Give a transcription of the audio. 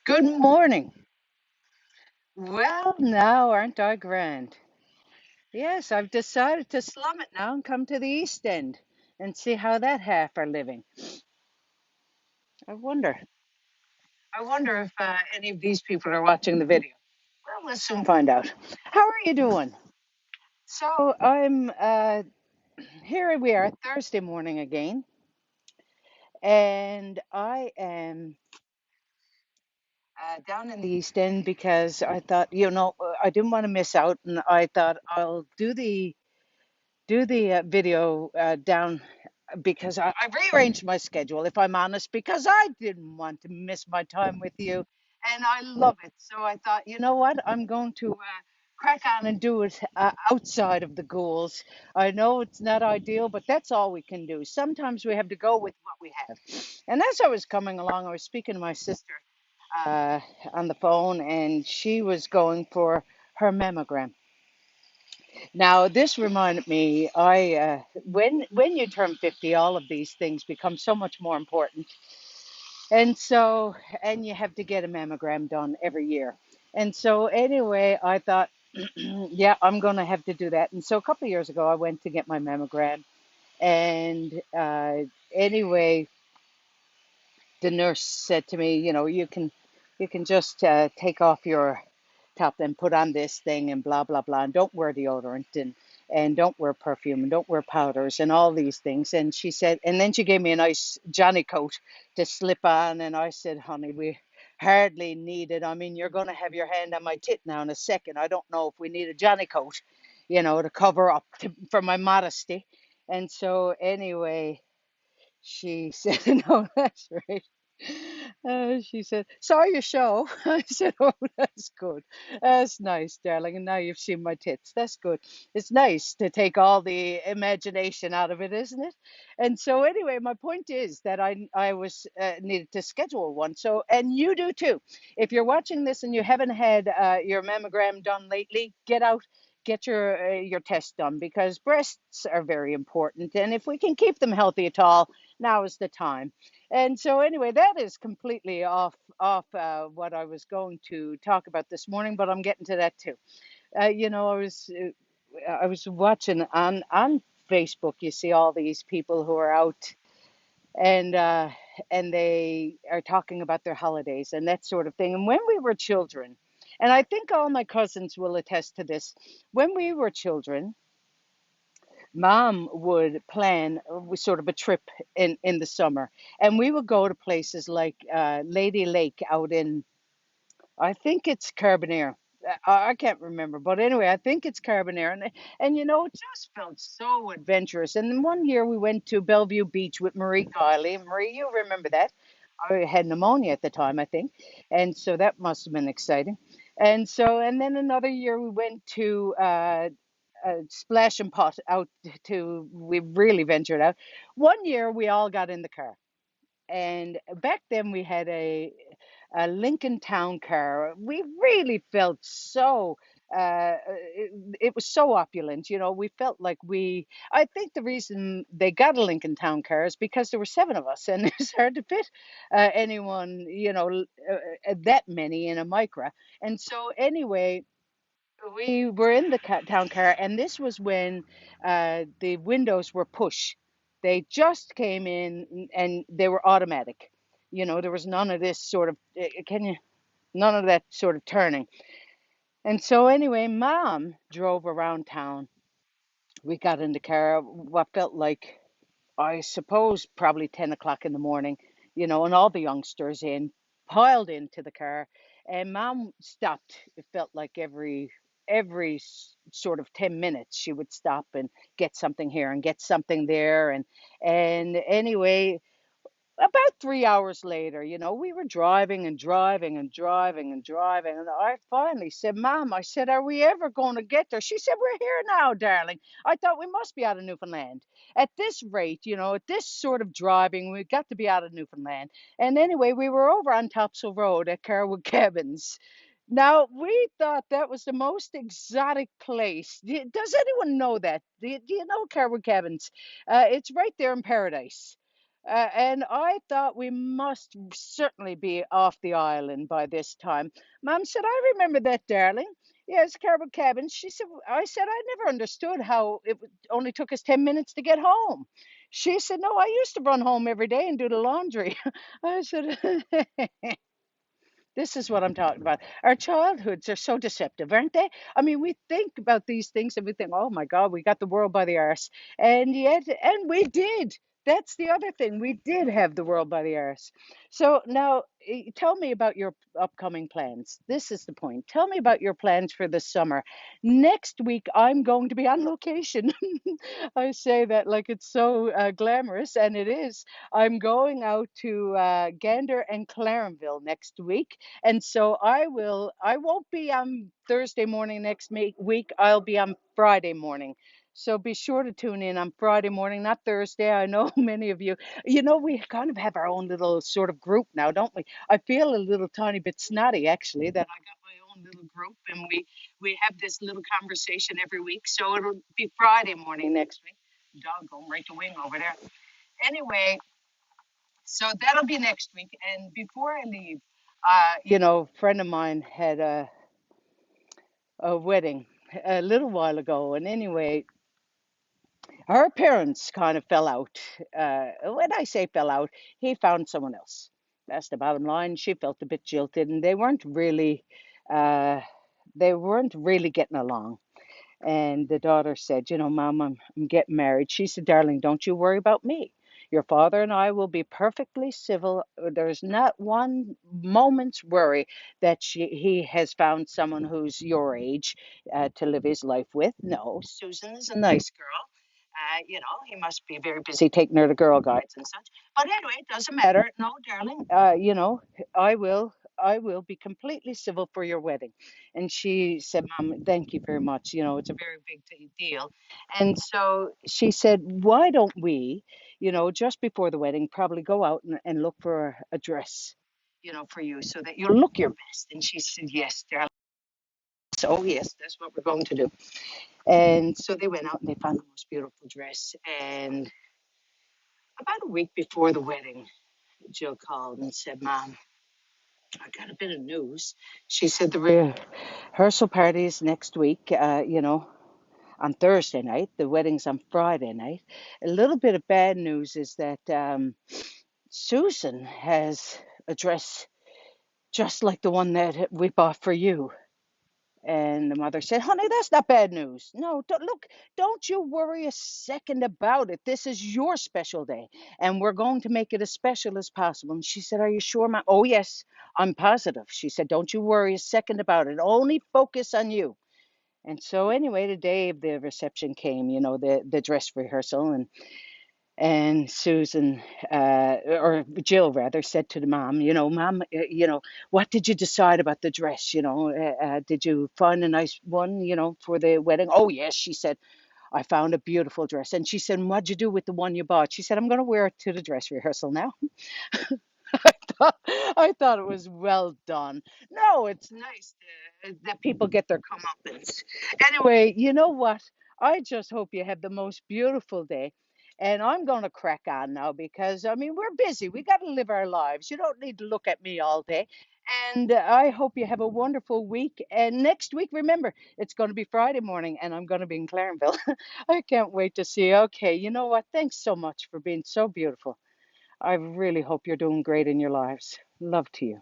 Good morning. Well, now aren't I grand? Yes, I've decided to slum it now and come to the East End and see how that half are living. I wonder. I wonder if any of these people are watching the video. Well, we'll soon find out. How are you doing? So here we are Thursday morning again, and I am down in the East End because I thought, I didn't want to miss out, and I thought I'll do the video down because I rearranged my schedule, if I'm honest, because I didn't want to miss my time with you. And I love it. So I thought, you know what? I'm going to crack on and do it outside of the ghouls. I know it's not ideal, but that's all we can do. Sometimes we have to go with what we have. And as I was coming along, I was speaking to my sister uh, on the phone, and she was going for her mammogram. Now, this reminded me, when you turn 50, all of these things become so much more important. And so, and you have to get a mammogram done every year. And so, anyway, I thought, yeah, I'm going to have to do that. And so, a couple of years ago, I went to get my mammogram. And anyway, the nurse said to me, you can just take off your top and put on this thing and blah blah blah, and don't wear deodorant and don't wear perfume and don't wear powders and all these things. And she said, and then she gave me a nice Johnny coat to slip on, and I said, honey, we hardly need it. I mean, you're going to have your hand on my tit now in a second. I don't know if we need a Johnny coat, to cover up for my modesty. And so anyway, she said, no, that's right. She said, saw your show. I said, oh, that's good. That's nice, darling. And now you've seen my tits. That's good. It's nice to take all the imagination out of it, isn't it? And so, anyway, my point is that I was needed to schedule one. So, and you do too. If you're watching this and you haven't had your mammogram done lately, get out. Get your test done because breasts are very important, and if we can keep them healthy at all, now is the time. And so anyway, that is completely off what I was going to talk about this morning, but I'm getting to that too. I was watching on Facebook. You see all these people who are out and uh, and they are talking about their holidays and that sort of thing. And when we were children, and I think all my cousins will attest to this, when we were children, Mom would plan sort of a trip in the summer, and we would go to places like Lady Lake out in, I think it's Carbonear. I can't remember, but anyway, I think it's Carbonear, and it just felt so adventurous. And then one year we went to Bellevue Beach with Marie Kiley. Marie, you remember that? I had pneumonia at the time, I think, and so that must have been exciting. And then another year we went to Splash and Pot out to, we really ventured out. One year we all got in the car. And back then we had a Lincoln Town car. We really felt so, it was so opulent. We felt like I think the reason they got a Lincoln Town car is because there were seven of us and it's hard to fit anyone, that many in a Micra. And so anyway, we were in the town car, and this was when the windows were push. They just came in, and they were automatic. There was none of this sort of none of that sort of turning. And so anyway, Mom drove around town. We got in the car. What felt like, I suppose, probably 10 o'clock in the morning. And all the youngsters piled into the car, and Mom stopped. It felt like every sort of 10 minutes she would stop and get something here and get something there. And anyway, about 3 hours later, we were driving and driving and driving and driving. And I finally said, Mom, I said, are we ever going to get there? She said, we're here now, darling. I thought we must be out of Newfoundland. At this rate, at this sort of driving, we got to be out of Newfoundland. And anyway, we were over on Topsail Road at Karwood Cabins. Now, we thought that was the most exotic place. Does anyone know that? Do you know Karwood Cabins? It's right there in Paradise. And I thought we must certainly be off the island by this time. Mum said, I remember that, darling. Yes, Carwood Cabin. She said, I said, I never understood how only took us 10 minutes to get home. She said, no, I used to run home every day and do the laundry. I said, this is what I'm talking about. Our childhoods are so deceptive, aren't they? I mean, we think about these things and we think, oh my God, we got the world by the arse. And yet, and we did. That's the other thing. We did have the world by the arse. So now tell me about your upcoming plans. This is the point. Tell me about your plans for the summer. Next week, I'm going to be on location. I say that like it's so glamorous, and it is. I'm going out to Gander and Clarenville next week. And so I won't be on Thursday morning next week. I'll be on Friday morning. So be sure to tune in on Friday morning, not Thursday. I know many of you, we kind of have our own little sort of group now, don't we? I feel a little tiny bit snotty actually that I got my own little group and we have this little conversation every week. So it'll be Friday morning next week. Dog going right to wing over there. Anyway, so that'll be next week. And before I leave, a friend of mine had a wedding a little while ago. And anyway, her parents kind of fell out. When I say fell out, he found someone else. That's the bottom line. She felt a bit jilted, and uh, they weren't really getting along. And the daughter said, Mom, I'm getting married. She said, darling, don't you worry about me. Your father and I will be perfectly civil. There's not one moment's worry that he has found someone who's your age to live his life with. No, Susan is a nice girl. He must be very busy taking her to Girl Guides and such. But anyway, it doesn't matter. No, darling. I will be completely civil for your wedding. And she said, Mom, thank you very much. It's a very big deal. And so she said, why don't we, just before the wedding, probably go out and look for a dress, for you so that you'll look your best. And she said, yes, darling. So, yes, that's what we're going to do. And so they went out and they found the most beautiful dress. And about a week before the wedding, Jill called and said, Mom, I got a bit of news. She said the rehearsal party is next week, on Thursday night. The wedding's on Friday night. A little bit of bad news is that Susan has a dress just like the one that we bought for you. And the mother said, honey, that's not bad news. No, don't you worry a second about it. This is your special day, and we're going to make it as special as possible. And she said, are you sure, Mom? Oh, yes, I'm positive. She said, don't you worry a second about it. Only focus on you. And so, anyway, the day of the reception came, the dress rehearsal, and Susan, or Jill rather, said to the mom, Mom, what did you decide about the dress? Did you find a nice one, for the wedding? Oh, yes, she said, I found a beautiful dress. And she said, what'd you do with the one you bought? She said, I'm going to wear it to the dress rehearsal now. I thought it was well done. No, it's nice that people get their comeuppance. Anyway, you know what? I just hope you have the most beautiful day. And I'm going to crack on now because, I mean, we're busy. We got to live our lives. You don't need to look at me all day. And I hope you have a wonderful week. And next week, remember, it's going to be Friday morning and I'm going to be in Clarenville. I can't wait to see you. Okay, you know what? Thanks so much for being so beautiful. I really hope you're doing great in your lives. Love to you.